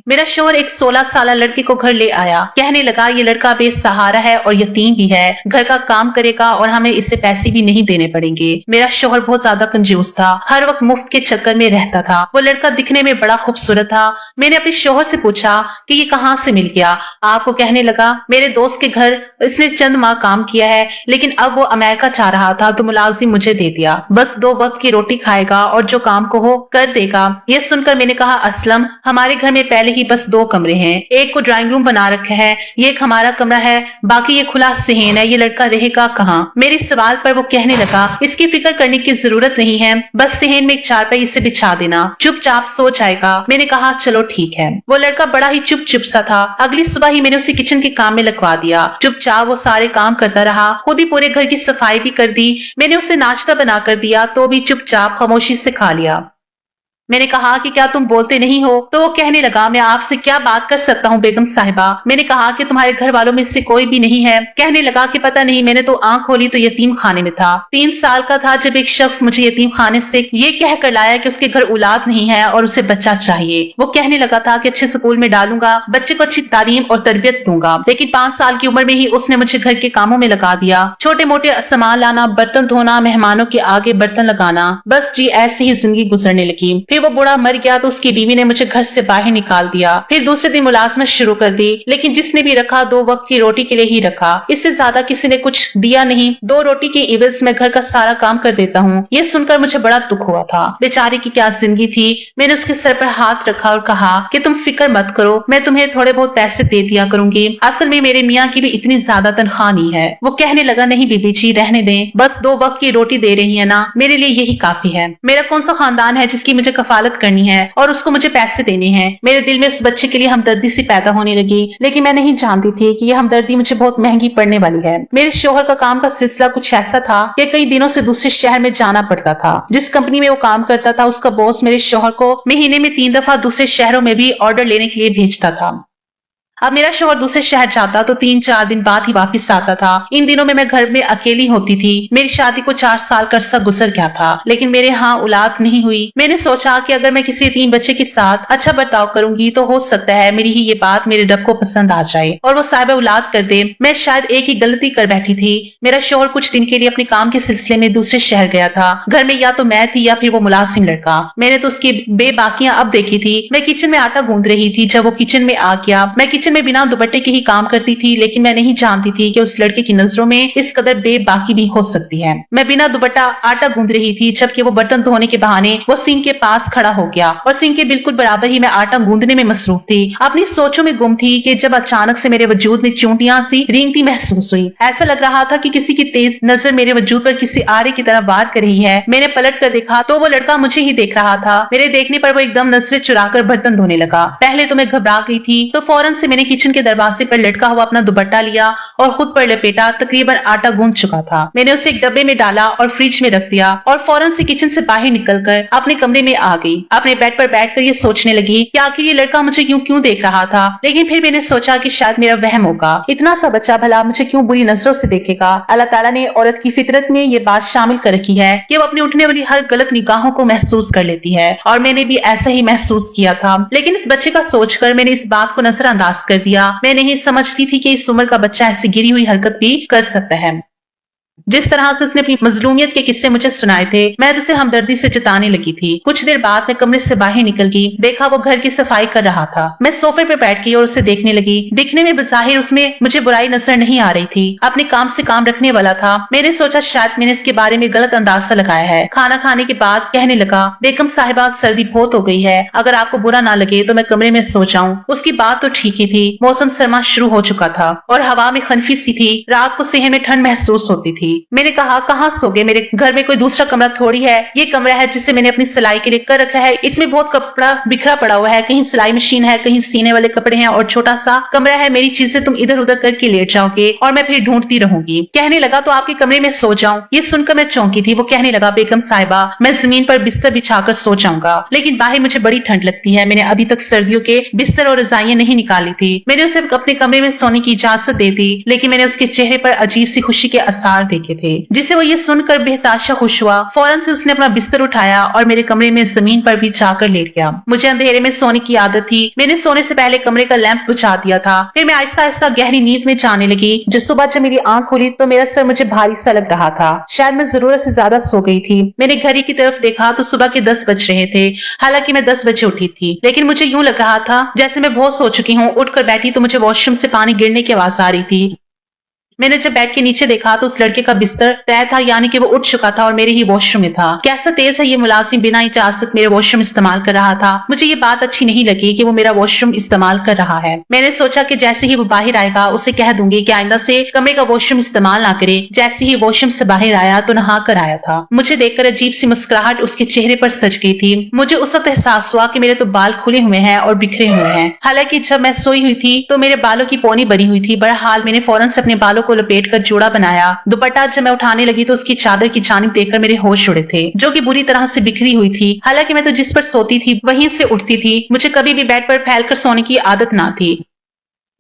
मेरा शोहर एक 16 साल लड़के को घर ले आया। कहने लगा ये लड़का बेसहारा है और यतीम भी है, घर का काम करेगा और हमें इससे पैसे भी नहीं देने पड़ेंगे। मेरा शोहर बहुत ज्यादा कंजूस था, हर वक्त मुफ्त के चक्कर में रहता था। वो लड़का दिखने में बड़ा खूबसूरत था। मैंने अपने शोहर से पूछा कि ये कहाँ से मिल गया। आपको कहने लगा मेरे दोस्त के घर इसने चंद माह काम किया है, लेकिन अब वो अमेरिका चाह रहा था तो मुलाजिम मुझे दे दिया। बस 2 वक्त की रोटी खाएगा और जो काम को हो कर देगा। ये सुनकर मैंने कहा असलम, हमारे घर में पहले ही बस 2 कमरे हैं, एक को ड्राइंग रूम बना रखा है, ये एक हमारा कमरा है, बाकी ये खुला सहन है, ये लड़का रहेगा कहाँ। मेरे सवाल पर वो कहने लगा इसकी फिक्र करने की जरूरत नहीं है, बस सहन में एक चारपाई इसे बिछा देना, चुपचाप सो जाएगा। मैंने कहा चलो ठीक है। वो लड़का बड़ा ही चुप सा था। अगली सुबह ही मैंने उसे किचन के काम में लगवा दिया। चुपचाप वो सारे काम करता रहा, खुद ही पूरे घर की सफाई भी कर दी। मैंने उसे नाश्ता बना कर दिया तो भी चुपचाप खामोशी से खा लिया। मैंने कहा कि क्या तुम बोलते नहीं हो? तो वो कहने लगा मैं आपसे क्या बात कर सकता हूँ बेगम साहिबा। मैंने कहा कि तुम्हारे घर वालों में से कोई भी नहीं है। कहने लगा कि पता नहीं, मैंने तो आंख खोली तो यतीम खाने में था। 3 साल का था जब एक शख्स मुझे यतीम खाने से ये कह कर लाया कि उसके घर औलाद नहीं है और उसे बच्चा चाहिए। वो कहने लगा था कि अच्छे स्कूल में डालूंगा, बच्चे को अच्छी तालीम और तरबियत दूंगा, लेकिन 5 साल की उम्र में ही उसने मुझे घर के कामों में लगा दिया। छोटे मोटे सामान लाना, बर्तन धोना, मेहमानों के आगे बर्तन लगाना, बस जी ऐसे ही जिंदगी गुजरने लगी। फिर वो बूढ़ा मर गया तो उसकी बीवी ने मुझे घर से बाहर निकाल दिया। फिर दूसरे दिन मुलाजमत शुरू कर दी, लेकिन जिसने भी रखा 2 वक्त की रोटी के लिए ही रखा, इससे ज्यादा किसी ने कुछ दिया नहीं। 2 रोटी के इवज में घर का सारा काम कर देता हूँ। ये सुनकर मुझे बड़ा दुख हुआ था। बेचारी की क्या जिंदगी थी। मैंने उसके सर पर हाथ रखा और कहा कि तुम फिक्र मत करो, मैं तुम्हें थोड़े बहुत पैसे दे दिया करूंगी। असल में मेरे मियाँ की भी इतनी ज्यादा तनख्वाह नहीं है। वो कहने लगा नहीं बीबी जी रहने दें, बस 2 वक्त की रोटी दे रही है ना, मेरे लिए यही काफी है। मेरा कौन सा खानदान है जिसकी मुझे कफालत करनी है और उसको मुझे पैसे देने हैं। मेरे दिल में उस बच्चे के लिए हमदर्दी सी पैदा होने लगी, लेकिन मैं नहीं जानती थी कि यह हमदर्दी मुझे बहुत महंगी पड़ने वाली है। मेरे शोहर का काम का सिलसिला कुछ ऐसा था कि कई दिनों से दूसरे शहर में जाना पड़ता था। जिस कंपनी में वो काम करता था उसका बॉस मेरे शोहर को महीने में 3 दफा दूसरे शहरों में भी ऑर्डर लेने के लिए भेजता था। अब मेरा शोहर दूसरे शहर जाता तो 3-4 दिन बाद ही वापस आता था। इन दिनों में मैं घर में अकेली होती थी। मेरी शादी को 4 साल का अरसा गुजर गया था, लेकिन मेरे यहाँ औलाद नहीं हुई। मैंने सोचा कि अगर मैं किसी यतीम बच्चे के साथ अच्छा बर्ताव करूंगी तो हो सकता है मेरी ही ये बात मेरे रब को पसंद आ जाए और वो साहिब औलाद कर दे। मैं शायद एक ही गलती कर बैठी थी। मेरा शोहर कुछ दिन के लिए अपने काम के सिलसिले में दूसरे शहर गया था। घर में या तो मैं थी या फिर वो मुलाजिम लड़का। मैंने तो उसकी बेबाकियां अब देखी थी। मैं किचन में आटा गूंद रही थी जब वो किचन में आ गया। मैं किचन में बिना दुपट्टे के ही काम करती थी, लेकिन मैं नहीं जानती थी कि उस लड़के की नजरों में इस कदर बेबाकी भी हो सकती है। मैं बिना दुपट्टा आटा गूंद रही थी जबकि वो बर्तन धोने के बहाने वो सिंक के पास खड़ा हो गया और सिंक के बिल्कुल बराबर ही मैं आटा गूंदने में मसरूफ थी। अपनी सोचों में गुम थी कि जब अचानक से मेरे वजूद में चूंटियां सी रेंगती महसूस हुई। ऐसा लग रहा था कि किसी की तेज नजर मेरे वजूद पर किसी आरे की तरह वार कर रही है। मैंने पलट कर देखा तो वो लड़का मुझे ही देख रहा था। मेरे देखने पर वो एकदम नजरें चुराकर बर्तन धोने लगा। पहले तो मैं घबरा गई थी, तो फौरन से मैंने किचन के दरवाजे पर लटका हुआ अपना दुपट्टा लिया और खुद पर लपेटा। तकरीबन आटा गूंद चुका था। मैंने उसे एक डब्बे में डाला और फ्रिज में रख दिया और फौरन से किचन से बाहर निकलकर अपने कमरे में आ गई। अपने बेड पर बैठकर ये सोचने लगी कि आखिर ये लड़का मुझे क्यों देख रहा था। लेकिन फिर मैंने सोचा कि शायद मेरा वहम होगा। इतना सा बच्चा भला मुझे क्यों बुरी नजरों से देखेगा। अल्लाह ताला ने औरत की फितरत में ये बात शामिल कर रखी है कि वो अपनी उठने वाली हर गलत निगाहों को महसूस कर लेती है, और मैंने भी ऐसा ही महसूस किया था। लेकिन इस बच्चे का सोचकर मैंने इस बात को नजरअंदाज कर दिया। मैं नहीं समझती थी कि इस उम्र का बच्चा ऐसी गिरी हुई हरकत भी कर सकता है। जिस तरह से उसने अपनी मजलूमियत के किस्से मुझे सुनाए थे, मैं उसे हमदर्दी से जताने लगी थी। कुछ देर बाद मैं कमरे से बाहर निकल गई। देखा वो घर की सफाई कर रहा था। मैं सोफे पर बैठ गई और उसे देखने लगी। दिखने में बज़ाहिर उसमें मुझे बुराई नजर नहीं आ रही थी। अपने काम से काम रखने वाला था। मैंने सोचा शायद मैंने इसके बारे में गलत अंदाजा लगाया है। खाना खाने के बाद कहने लगा बेगम साहिबा सर्दी बहुत हो गई है, अगर आपको बुरा ना लगे तो मैं कमरे में सो जाऊं। उसकी बात तो ठीक ही थी। मौसम सरमा शुरू हो चुका था और हवा में खनफी सी थी। रात को सहन में ठंड महसूस होती थी। मैंने कहा कहाँ सोगे, मेरे घर में कोई दूसरा कमरा थोड़ी है। ये कमरा है जिसे मैंने अपनी सिलाई के लिए कर रखा है। इसमें बहुत कपड़ा बिखरा पड़ा हुआ है, कहीं सिलाई मशीन है, कहीं सीने वाले कपड़े हैं और छोटा सा कमरा है। मेरी चीजें तुम इधर उधर करके लेट जाओगे और मैं फिर ढूंढती रहूंगी। कहने लगा तो आपके कमरे में सो जाऊं। ये सुनकर मैं चौंकी थी। वो कहने लगा बेगम साहिबा मैं जमीन पर बिस्तर बिछाकर सो जाऊंगा, लेकिन बाहर मुझे बड़ी ठंड लगती है। मैंने अभी तक सर्दियों के बिस्तर और रजाइयां नहीं निकाली थी। मैंने उसे अपने कमरे में सोने की इजाजत दे दी, लेकिन मैंने उसके चेहरे पर अजीब सी खुशी के आसार देखे थे, जिसे वो ये सुनकर बेहताशा खुश हुआ। फौरन से उसने अपना बिस्तर उठाया और मेरे कमरे में जमीन पर भी जाकर लेट गया। मुझे अंधेरे में सोने की आदत थी। मैंने सोने से पहले कमरे का लैंप बुझा दिया था। फिर मैं आहिस्ता आहिस्ता गहरी नींद में जाने लगी। जिस सुबह जब मेरी आंख खुली तो मेरा सर मुझे भारी सा लग रहा था। शायद मैं जरूरत से ज्यादा सो गई थी। मैंने घड़ी की तरफ देखा तो सुबह के 10 बज रहे थे। हालांकि मैं 10 बजे उठी थी, लेकिन मुझे यूं लग रहा था जैसे मैं बहुत सो चुकी हूँ। उठकर बैठी तो मुझे वॉशरूम से पानी गिरने की आवाज आ रही थी। मैंने जब बेड के नीचे देखा तो उस लड़के का बिस्तर तय था, यानी कि वो उठ चुका था और मेरे ही वॉशरूम में था। कैसा तेज है ये मुलाजिम, बिना इजाजत मेरे वॉशरूम इस्तेमाल कर रहा था। मुझे ये बात अच्छी नहीं लगी कि वो मेरा वॉशरूम इस्तेमाल कर रहा है। मैंने सोचा कि जैसे ही वो बाहर आएगा उसे कह दूंगी कि आइंदा से कमरे का वॉशरूम इस्तेमाल ना करे। जैसे ही वॉशरूम से बाहर आया तो नहा कर आया था। मुझे देखकर अजीब सी मुस्कुराहट उसके चेहरे पर सज गई थी। मुझे उस वक्त एहसास हुआ कि मेरे तो बाल खुले हुए हैं और बिखरे हुए हैं। हालांकि जब मैं सोई हुई थी तो मेरे बालों की पोनी बनी हुई थी। बहरहाल मैंने फौरन से अपने बालों को लपेट कर जोड़ा बनाया। दुपट्टा जब मैं उठाने लगी तो उसकी चादर की जानिब देखकर मेरे होश उड़े थे, जो कि बुरी तरह से बिखरी हुई थी। हालांकि मैं तो जिस पर सोती थी वहीं से उठती थी। मुझे कभी भी बेड पर फैलकर सोने की आदत ना थी,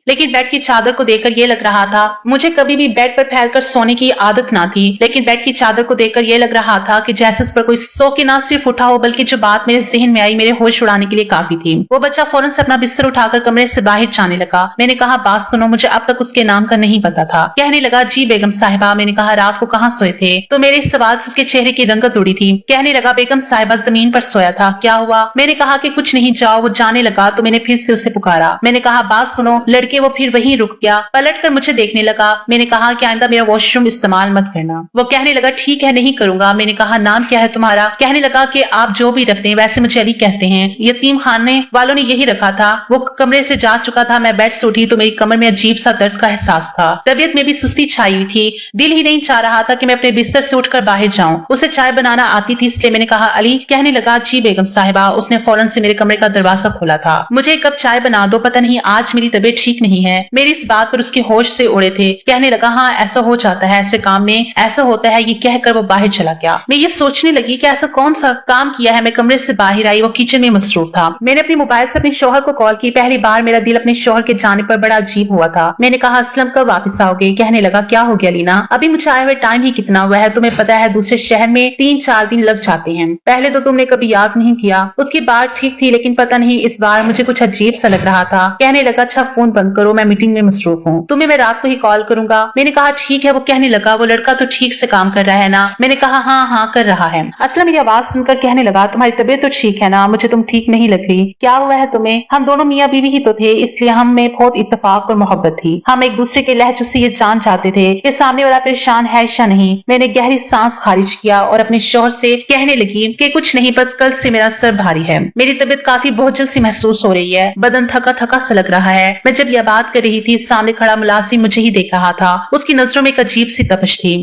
लेकिन बेड की चादर को देखकर ये लग रहा था मुझे कभी भी बेड पर फैलकर सोने की आदत ना थी, लेकिन बेड की चादर को देखकर ये लग रहा था कि जैसे उस पर कोई सौ के ना सिर्फ उठा हो, बल्कि जो बात मेरे जहन में आई मेरे होश उड़ाने के लिए काफी थी। वो बच्चा फौरन से अपना बिस्तर उठाकर कमरे से बाहर जाने लगा। मैंने कहा, बात सुनो, मुझे अब तक उसके नाम का नहीं पता था। कहने लगा, जी बेगम साहिबा। मैंने कहा, रात को कहाँ सोए थे? तो मेरे इस सवाल से उसके चेहरे की रंगत उड़ी थी। कहने लगा, बेगम साहिबा जमीन पर सोया था। क्या हुआ? मैंने कहा कि कुछ नहीं, जाओ। वो जाने लगा तो मैंने फिर से उसे पुकारा। मैंने कहा, बात सुनो। लड़के वो फिर वहीं रुक गया, पलट कर मुझे देखने लगा। मैंने कहा कि आइंदा मेरा वॉशरूम इस्तेमाल मत करना। वो कहने लगा, ठीक है, नहीं करूंगा। मैंने कहा, नाम क्या है तुम्हारा? कहने लगा कि आप जो भी रखते हैं, वैसे मुझे अली कहते हैं। यतीम खाने वालों ने यही रखा था। वो कमरे से जा चुका था। मैं बेड से उठी तो मेरी कमर में अजीब सा दर्द का एहसास था। तबीयत में भी सुस्ती छाई हुई थी। दिल ही नहीं चाह रहा था कि मैं अपने बिस्तर से उठकर बाहर जाऊं। उसे चाय बनाना आती थी, इसलिए मैंने कहा, अली। कहने लगा, जी बेगम साहिबा। उसने फौरन से मेरे कमरे का दरवाजा खोला था। मुझे एक कप चाय बना दो, पता नहीं आज मेरी तबीयत ठीक नहीं है। मेरी इस बात पर उसके होश से उड़े थे। कहने लगा, हाँ ऐसा हो जाता है, ऐसे काम में ऐसा होता है। ये कहकर वो बाहर चला गया। मैं ये सोचने लगी कि ऐसा कौन सा काम किया है। मैं कमरे से बाहर आई, वो किचन में मसरूफ था। मैंने अपने मोबाइल से अपने शौहर को कॉल की। पहली बार मेरा दिल अपने शौहर के जाने पर बड़ा अजीब हुआ था। मैंने कहा, असलम कब वापस आओगे? कहने लगा, क्या हो गया लीना? अभी मुझे आए हुए टाइम ही कितना हुआ है? तुम्हें पता है दूसरे शहर में 3-4 दिन लग जाते हैं। पहले तो तुमने कभी याद नहीं किया। उसकी बात ठीक थी, लेकिन पता नहीं इस बार मुझे कुछ अजीब सा लग रहा था। कहने लगा, अच्छा फोन बंद करो, मैं मीटिंग में मसरूफ हूँ, तुम्हें मैं रात को ही कॉल करूंगा। मैंने कहा, ठीक है। वो कहने लगा, वो लड़का तो ठीक से काम कर रहा है ना? मैंने कहा, हाँ हाँ कर रहा है। असलम मेरी आवाज सुनकर कहने लगा, तुम्हारी तबीयत तो ठीक है ना? मुझे तुम ठीक नहीं लग रही। क्या हुआ है तुम्हें? हम दोनों मियाँ बीवी ही तो थे, इसलिए हम में बहुत इत्तेफाक और मोहब्बत थी। हम एक दूसरे के लहजों से ये जान चाहते थे कि सामने वाला परेशान है या नहीं। मैंने गहरी सांस खारिज किया और अपने शौहर से कहने लगी कि कुछ नहीं, बस कल से मेरा सर भारी है। मेरी तबीयत काफी बोझल सी महसूस हो रही है। बदन थका थका सा लग रहा है। मैं जब यह बात कर रही थी, सामने खड़ा मुलाजिम मुझे ही देख रहा था। उसकी नजरों में एक अजीब सी तपश थी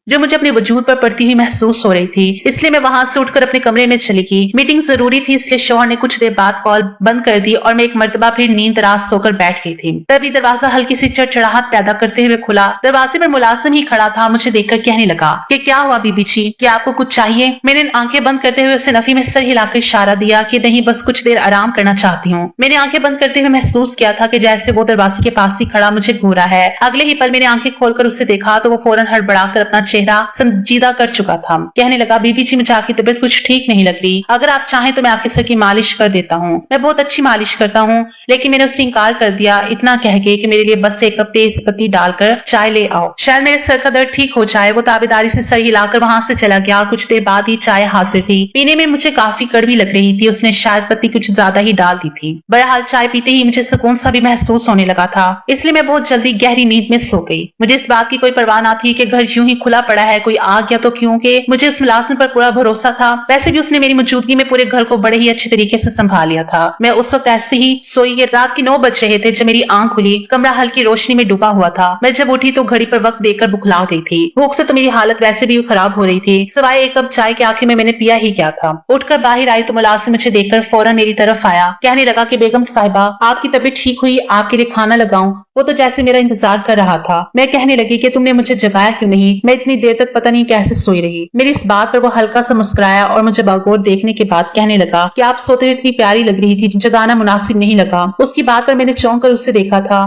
जो मुझे अपने वजूद पर पड़ती हुई महसूस हो रही थी। इसलिए मैं वहां से उठकर अपने कमरे में चली गई। मीटिंग जरूरी थी, इसलिए शौहर ने कुछ देर बाद कॉल बंद कर दी और मैं एक मर्तबा फिर नींद दराज सोकर बैठ गई थी। तभी दरवाजा हल्की सी चड़चड़ाहट पैदा करते हुए खुला। दरवाजे पर मुलाजिम ही खड़ा था। मुझे देखकर कहने लगा कि क्या हुआ बीबी जी, क्या आपको कुछ चाहिए? मैंने आंखें बंद करते हुए उसे नफी में सर हिलाकर इशारा दिया कि नहीं, बस कुछ देर आराम करना चाहती हूँ। मैंने आंखें बंद करते हुए महसूस किया था कि जैसे वो दरवाजे के पास ही खड़ा मुझे घूरा है। अगले ही पल मैंने आंखें खोलकर उससे देखा तो वो फौरन हड़बड़ाकर अपना चेहरा संजीदा कर चुका था। कहने लगा, बीबी जी मुझे आपकी तबीयत कुछ ठीक नहीं लग रही। अगर आप चाहें तो मैं आपके सर की मालिश कर देता हूँ। मैं बहुत अच्छी मालिश करता हूँ। लेकिन मैंने उससे इंकार कर दिया, इतना कह के कि मेरे लिए बस एक कप तेज पत्ती डालकर चाय ले आओ, शायद मेरे सर का दर्द ठीक हो जाए। वो ताबेदारी से सर हिलाकर वहां से चला गया। कुछ देर बाद ही चाय हाजिर थी। पीने में मुझे काफी कड़वी लग रही थी। उसने शायद पत्ती कुछ ज्यादा ही डाल दी थी। बहरहाल चाय पीते ही मुझे सुकून सा भी महसूस होने लगा था, इसलिए मैं बहुत जल्दी गहरी नींद में सो गई। मुझे इस बात की कोई परवाह न थी कि घर यूं ही खुला पड़ा है, कोई आ गया तो, क्योंकि मुझे उस मुलाजिम पर पूरा भरोसा था। वैसे भी उसने मेरी मौजूदगी में पूरे घर को बड़े ही अच्छे तरीके से संभाल लिया था। मैं उस वक्त ऐसे ही सोई। रात के 9 बज रहे थे जब मेरी आंख खुली। कमरा हल्की रोशनी में डूबा हुआ था। मैं जब उठी तो घड़ी पर वक्त देखकर बुखला गई थी। भूख से तो मेरी हालत वैसे भी खराब हो रही थी, सिवाय एक कप चाय के आखिर में मैंने पिया ही क्या था। उठकर बाहर आई तो मुलाजिम मुझे देखकर फौरन मेरी तरफ आया। कहने लगा कि बेगम साहिबा, आपकी तबीयत ठीक हुई, आपके लिए खाना लगाऊं? वो तो जैसे मेरा इंतजार कर रहा था। मैं कहने लगी कि तुमने मुझे जगाया क्यों नहीं? मैं इतनी देर तक पता नहीं कैसे सोई रही। मेरी इस बात पर वो हल्का सा मुस्कुराया और मुझे बागौर देखने के बाद कहने लगा कि आप सोते हुए इतनी प्यारी लग रही थी, जगाना मुनासिब नहीं लगा। उसकी बात पर मैंने चौंक कर उससे देखा था।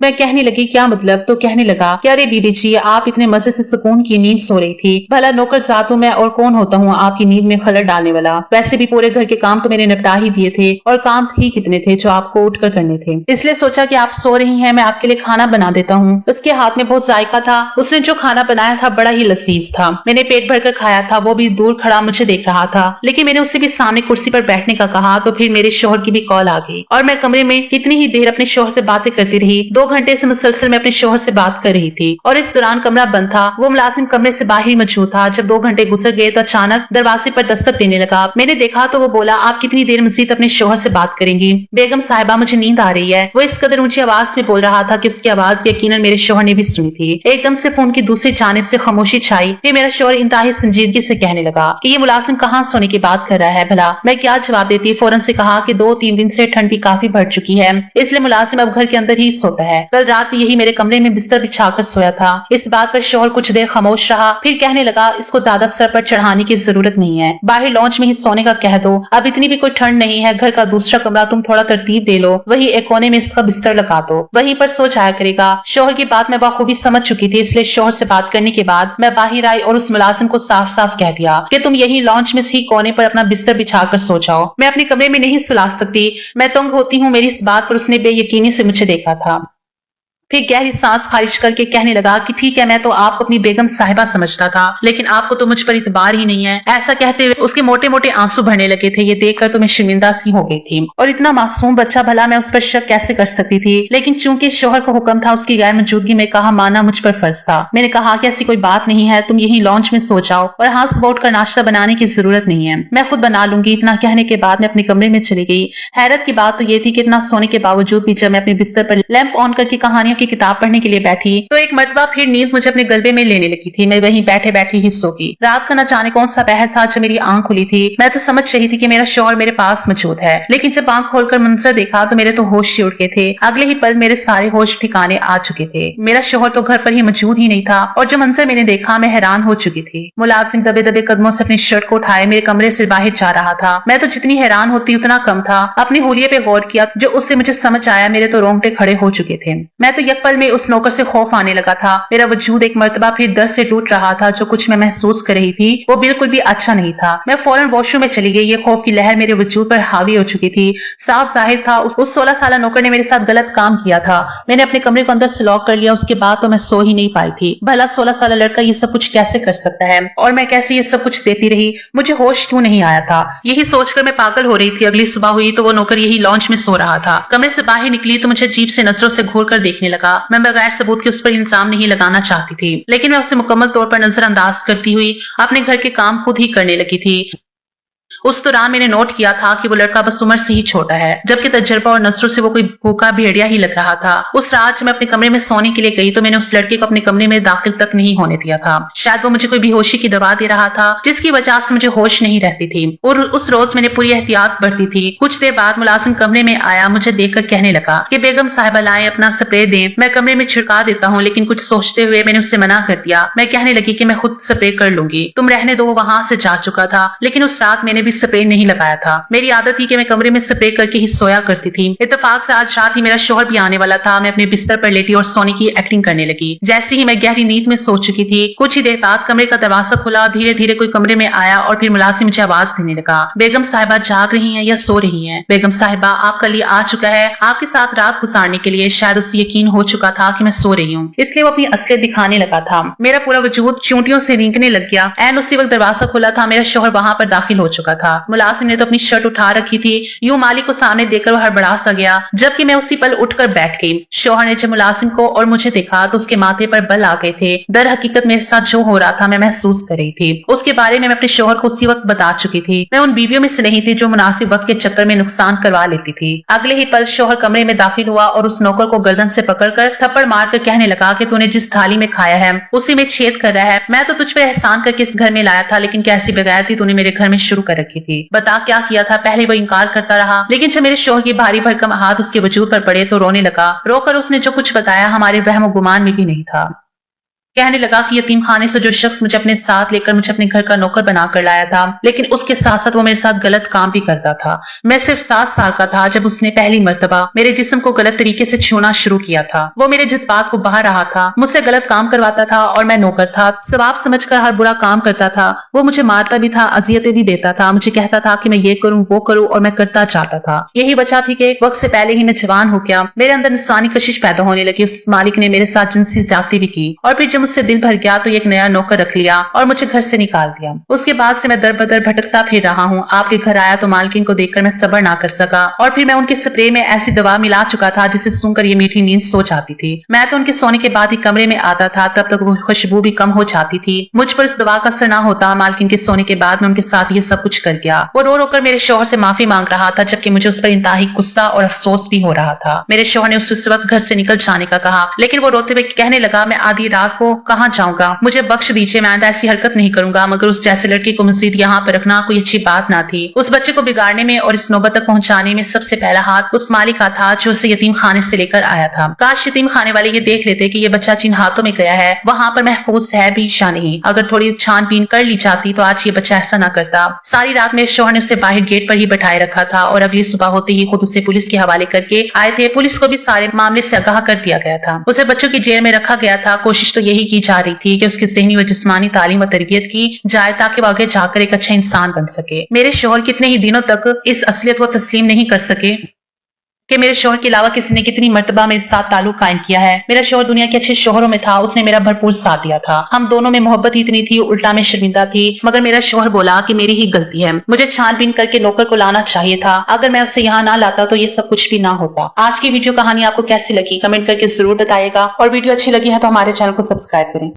मैं कहने लगी क्या मतलब? तो कहने लगा कि अरे बीबी जी, आप इतने मजे से सुकून की नींद सो रही थी, भला नौकरसात हूँ मैं और कौन होता हूँ आपकी नींद में खलल डालने वाला। वैसे भी पूरे घर के काम तो मैंने निपटा ही दिए थे और काम ही कितने थे जो आपको उठकर करने थे, इसलिए सोचा कि आप सो रही हैं, मैं आपके लिए खाना बना देता हूँ। उसके हाथ में बहुत जायका था, उसने जो खाना बनाया था बड़ा ही लजीज था। मैंने पेट भरकर खाया था, वो भी दूर खड़ा मुझे देख रहा था, लेकिन मैंने उससे भी सामने कुर्सी पर बैठने का कहा तो फिर मेरे शोहर की भी कॉल आ गई और मैं कमरे में कितनी ही देर अपने शोहर से बातें करती रही। 2 घंटे से मुसलसल मैं अपने शोहर से बात कर रही थी और इस दौरान कमरा बंद था। वो मुलाजिम कमरे से बाहर ही मौजूद था। जब 2 घंटे गुजर गए तो अचानक दरवाजे पर दस्तक देने लगा। मैंने देखा तो वो बोला, आप कितनी देर मजीद अपने शोहर से बात करेंगी? बेगम साहिबा, मुझे नींद आ रही है। वो इस कदर ऊंची आवाज में बोल रहा था कि उसकी आवाज यकीनन मेरे शोहर ने भी सुनी थी। एकदम से फोन की दूसरी जानिब से खामोशी छाई। फिर मेरा शोहर इंतहाई संजीदगी से कहने लगा कि ये मुलाजिम कहाँ सोने की बात कर रहा है भला। मैं क्या जवाब देती? फौरन से कहा कि 2-3 दिन से ठंड भी काफी बढ़ चुकी है, इसलिए मुलाजिम अब घर के अंदर ही सोता है। कल रात भी यही मेरे कमरे में बिस्तर बिछाकर सोया था। इस बात पर शोहर कुछ देर खामोश रहा, फिर कहने लगा, इसको ज्यादा सर पर चढ़ाने की जरूरत नहीं है, बाहर लॉन्च में ही सोने का कह दो। अब इतनी भी कोई ठंड नहीं है, घर का दूसरा कमरा तुम थोड़ा तरतीब दे लो, वही एक कोने में इसका बिस्तर लगा दो, वहीं पर सो जाया करेगा। शोहर की बात मैं बखूबी समझ चुकी थी, इसलिए शोहर से बात करने के बाद मैं बाहर आई और उस मुलाजिम को साफ साफ कह दिया कि तुम यही लॉन्च में ही कोने पर अपना बिस्तर बिछाकर सो जाओ, मैं अपने कमरे में नहीं सुला सकती, मैं तंग होती हूँ। मेरी इस बात पर उसने बेयकीनी से मुझे देखा था, फिर गहरी सांस खारिज करके कहने लगा कि ठीक है, मैं तो आपको अपनी बेगम साहिबा समझता था, लेकिन आपको तो मुझ पर इतबार ही नहीं है। ऐसा कहते हुए उसके मोटे मोटे आंसू भरने लगे थे। ये देखकर तो मैं शर्मिंदा सी हो गई थी, और इतना मासूम बच्चा, भला मैं उस पर शक कैसे कर सकती थी। लेकिन चूंकि शोहर का हुक्म था, उसकी गैर मौजूदगी में कहा माना मुझ पर फर्ज था। मैंने कहा कि ऐसी कोई बात नहीं है, तुम यही लॉन्च में सो जाओ और हाँ, सुबह उठकर नाश्ता बनाने की जरूरत नहीं है, मैं खुद बना लूंगी। इतना कहने के बाद मैं अपने कमरे में चली गई। हैरत की बात तो ये थी कि इतना सोने के बावजूद भी जब मैं अपने बिस्तर पर लैंप ऑन करके कहानियों की किताब पढ़ने के लिए बैठी तो एक मरतबा फिर नींद मुझे अपने गलबे में लेने लगी थी। मैं वहीं बैठे बैठे ही सो गई। रात का न जाने कौन सा पहर था जब मेरी आंख खुली थी। मैं तो समझ रही थी कि मेरा शौहर मेरे पास मौजूद है, लेकिन जब आंख खोलकर मंजर देखा तो मेरे तो होश ही उड़ गए थे। अगले ही पल मेरे सारे होश ठिकाने आ चुके थे। मेरा शौहर तो घर पर ही मौजूद ही नहीं था, और जो मंजर मैंने देखा मैं हैरान हो चुकी थी। मुलाजिम दबे दबे कदमों से अपनी शर्ट को उठाए मेरे कमरे से बाहर जा रहा था। मैं तो जितनी हैरान होती उतना कम था। अपने हुलिये पे गौर किया जो उससे मुझे समझ आया, मेरे तो रोंगटे खड़े हो चुके थे। मैं तो एक पल में उस नौकर से खौफ आने लगा था। मेरा वजूद एक मर्तबा फिर दर्द से टूट रहा था। जो कुछ मैं महसूस कर रही थी वो बिल्कुल भी अच्छा नहीं था। मैं फौरन वॉशरूम में चली गई। ये खौफ की लहर मेरे वजूद पर हावी हो चुकी थी। साफ जाहिर था उस 16 साल नौकर ने मेरे साथ गलत काम किया था। मैंने अपने कमरे को अंदर से लॉक कर लिया। उसके बाद तो मैं सो ही नहीं पाई थी। भला 16 साल लड़का ये सब कुछ कैसे कर सकता है, और मैं कैसे ये सब कुछ देती रही? मुझे होश क्यों नहीं आया था? यही सोचकर मैं पागल हो रही थी। अगली सुबह हुई तो वो नौकर यही लॉन्च में सो रहा था। कमरे से बाहर निकली तो मुझे अजीब से नजरों से घूर कर देखने लगा। मैं बगैर सबूत के उस पर इल्जाम नहीं लगाना चाहती थी, लेकिन मैं उसे मुकम्मल तौर पर नजरअंदाज करती हुई अपने घर के काम खुद ही करने लगी थी। उस दौरान मैंने नोट किया था कि वो लड़का बस उम्र से ही छोटा है, जबकि तजर्बा और नजरों से वो कोई भूखा भेड़िया ही लग रहा था। उस रात जब मैं अपने कमरे में सोने के लिए गई तो मैंने उस लड़के को अपने कमरे में दाखिल तक नहीं होने दिया था। शायद वो मुझे कोई बेहोशी की दवा दे रहा था, जिसकी वजह से मुझे होश नहीं रहती थी, और उस रोज मैंने पूरी एहतियात बरती थी। कुछ देर बाद मुलाजिम कमरे में आया। मुझे देखकर कहने लगा कि बेगम साहिबा लाएं, अपना स्प्रे दें, मैं कमरे में छिड़का देता हूँ। लेकिन कुछ सोचते हुए मैंने उससे मना कर दिया। मैं कहने लगी कि मैं खुद स्प्रे कर लूंगी, तुम रहने दो। वो वहां से जा चुका था, लेकिन उस रात मैंने भी स्प्रे नहीं लगाया था। मेरी आदत थी कि मैं कमरे में स्प्रे करके ही सोया करती थी। इत्तेफाक से आज रात ही मेरा शौहर भी आने वाला था। मैं अपने बिस्तर पर लेटी और सोने की एक्टिंग करने लगी। जैसे ही मैं गहरी नींद में सो चुकी थी, कुछ ही देर बाद कमरे का दरवाजा खुला। धीरे धीरे कोई कमरे में आया और फिर मुलाजिम मुझे आवाज देने लगा, बेगम साहिबा जाग रही हैं या सो रही हैं? बेगम साहिबा आपका लिए आ चुका है, आपके साथ रात गुजारने के लिए। शायद उसे यकीन हो चुका था कि मैं सो रही हूँ, इसलिए वो अपनी असलियत दिखाने लगा था। मेरा पूरा वजूद चूंटियों से रेंगने लग गया। एन उसी वक्त दरवाजा खुला था। मेरा शौहर वहां पर दाखिल हो चुका था। मुलाजिम ने तो अपनी शर्ट उठा रखी थी। यूं मालिक को सामने देखकर वो हड़बड़ा सा गया, जबकि मैं उसी पल उठकर बैठ गई। शौहर ने जब मुलाजिम को और मुझे देखा तो उसके माथे पर बल आ गए थे। दर हकीकत मेरे साथ जो हो रहा था मैं महसूस कर रही थी। उसके बारे में मैं अपने शौहर को उसी वक्त बता चुकी थी। मैं उन बीवियों में से नहीं थी जो मुनासिब वक्त के चक्कर में नुकसान करवा लेती थी। अगले ही पल शौहर कमरे में दाखिल हुआ और उस नौकर को गर्दन से पकड़कर थप्पड़ मारकर कहने लगा कि तूने जिस थाली में खाया है उसी में छेद कर रहा है। मैं तो तुझ पर एहसान करके इस घर में लाया था, लेकिन कैसी बेगैरती तूने मेरे घर में शुरू कर रखी थी। बता क्या किया था? पहले वो इनकार करता रहा, लेकिन जब मेरे शौहर की भारी भरकम हाथ उसके वजूद पर पड़े तो रोने लगा। रोकर उसने जो कुछ बताया हमारे वहम गुमान में भी नहीं था। कहने लगा कि यतीम खाने से जो शख्स मुझे अपने साथ लेकर मुझे अपने घर का नौकर बनाकर लाया था, लेकिन उसके साथ साथ वो मेरे साथ गलत काम भी करता था। मैं सिर्फ 7 साल का था जब उसने पहली मर्तबा मेरे जिस्म को गलत तरीके से छूना शुरू किया था। वो मेरे जज्बात को बहा रहा था, मुझसे गलत काम करवाता था और मैं नौकर था, सवाब समझकर हर बुरा काम करता था। वो मुझे मारता भी था, अजियतें भी देता था, मुझे कहता था कि मैं ये करूँ वो करूँ, और मैं करता चाहता था। यही वजह थी कि वक्त से पहले ही मैं जवान हो गया, मेरे अंदर इंसानी कशिश पैदा होने लगी। उस मालिक ने मेरे साथ जिनसी ज्यादती भी की, और फिर जब मुझसे दिल भर गया तो एक नया नौकर रख लिया और मुझे घर से निकाल दिया। उसके बाद से मैं दर बदर भटकता फिर रहा हूँ। आपके घर आया तो मालकिन को देखकर मैं सब्र ना कर सका, और फिर मैं उनके स्प्रे में ऐसी दवा मिला चुका था जिसे सुनकर ये मीठी नींद सो जाती थी। मैं तो उनके सोने के बाद ही कमरे में आता था, तब तक वो खुशबू भी कम हो जाती थी। मुझ पर इस दवा का असर ना होता। मालकिन के सोने के बाद मैं उनके साथ ये सब कुछ कर गया। वो रो रो कर मेरे शौहर से माफी मांग रहा था, जबकि मुझे उस पर इंतहाई गुस्सा और अफसोस भी हो रहा था। मेरे शौहर ने उस वक्त घर से निकल जाने का कहा, लेकिन वो रोते हुए कहने लगा, मैं आधी रात को कहाँ जाऊंगा, मुझे बख्श दीजिए, मैं आइंदा ऐसी हरकत नहीं करूंगा। मगर उस जैसे लड़की को मजीद यहाँ पर रखना कोई अच्छी बात ना थी। उस बच्चे को बिगाड़ने में और इस नौबत तक पहुंचाने में सबसे पहला हाथ उस मालिक का था जो उसे यतीम खाने से लेकर आया था। काश यतीम खाने वाले ये देख लेते कि ये बच्चा जिन हाथों में गया है वहां पर महफूज है भी या नहीं। अगर थोड़ी छानबीन कर ली जाती तो आज ये बच्चा ऐसा ना करता। सारी रात मेरे शौहर ने उसे बाहर गेट पर ही बैठाए रखा था, और अगली सुबह होते ही खुद उसे पुलिस के हवाले करके आए थे। पुलिस को भी सारे मामले से आगाह कर दिया गया था। उसे बच्चों की जेल में रखा गया था। कोशिश तो यही की जा रही थी कि उसकी ज़हनी व जिस्मानी तालीम व तरबियत की जाए ताकि वो आगे जाकर एक अच्छा इंसान बन सके। मेरे शौहर कितने ही दिनों तक इस असलियत को तस्लीम नहीं कर सके कि मेरे शौहर के अलावा किसी ने कितनी मर्तबा मेरे साथ ताल्लुक कायम किया है। मेरा शौहर दुनिया के अच्छे शौहरों में था, उसने मेरा भरपूर साथ दिया था। हम दोनों में मोहब्बत इतनी थी, उल्टा मैं शर्मिंदा थी। मगर मेरा शौहर बोला कि मेरी ही गलती है, मुझे छानबीन करके नौकर को लाना चाहिए था। अगर मैं उसे यहाँ ना लाता तो ये सब कुछ भी ना होता। आज की वीडियो कहानी आपको कैसी लगी कमेंट करके जरूर बताइएगा, और वीडियो अच्छी लगी है तो हमारे चैनल को सब्सक्राइब करें।